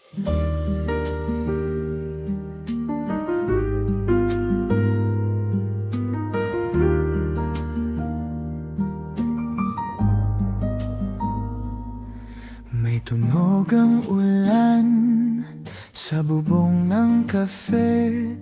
May tunog ang ulan sa bubong ng kafe,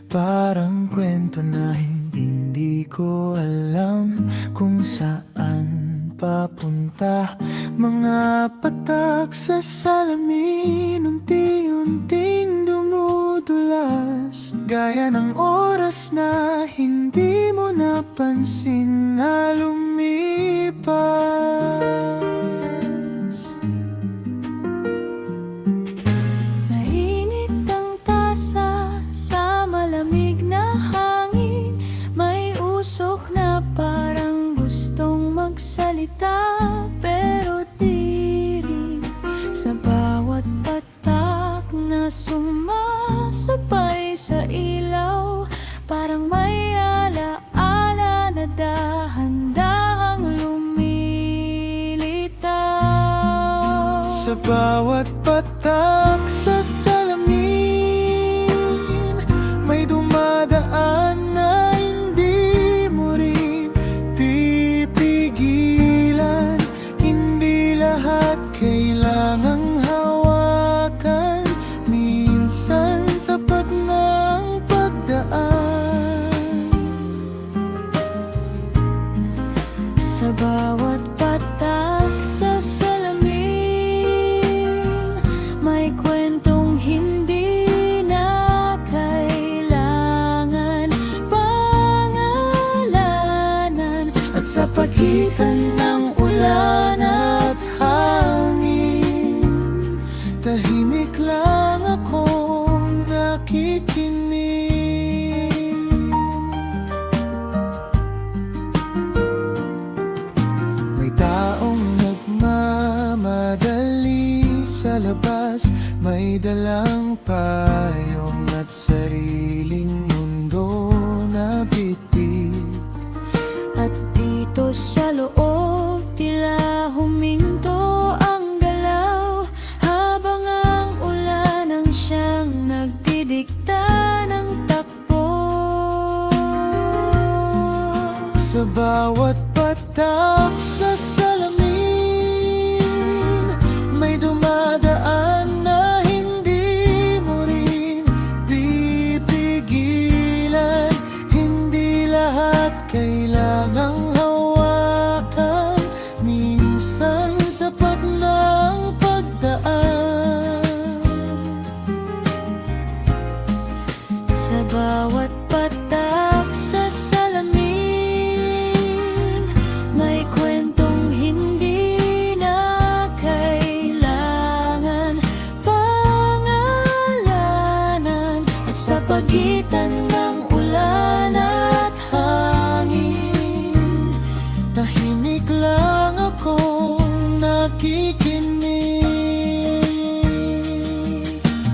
parang kwento na hindi ko alam kung saan papunta. Mga patak sa salamin, unti-unting dumudulas, gaya ng oras na hindi mo napansin na lumipas. Mainit ang tasa sa malamig na hangin, may usok na parang gustong magsalita, pero di rin. Sa bawat patak na sumasabay sa ilaw, parang may alaala na dahan-dahang lumilitaw. Sa bawat patak sa salamin, may dumadaan na hindi mo rin pipigilan. Hindi lahat kailangang hawakan, minsan sapat na ang pagdaan. Sa bawat patak sa salamin, may kwentong hindi na kailangan pangalanan. At sa pagitan ng ulan at hangin, tahimik lang akong nakikinig. May taong nagmamadali sa labas, may dalang payong at sariling mundo na bitbit. At dito sa loob, tila huminto ang galaw, habang ang ulan ang siyang nagdidikta ng takbo. Sa bawat patak sa salamin, may dumadaan na hindi mo rin pipigilan. Hindi lahat kailangang hawakan, minsan sapat na ang pagdaan. Sa bawat patak sa salamin, may kwentong hindi na kailangan pangalanan. At sa pagitan ng ulan at hangin, Tahimik lang akong nakikinig.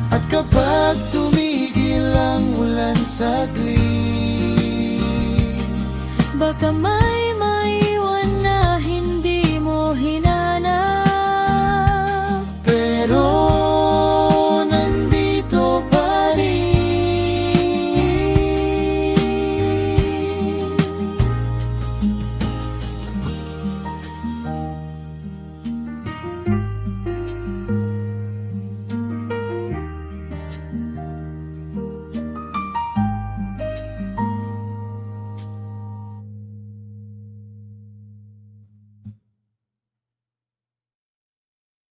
At kapag tumigil ang ulan saglit, baka may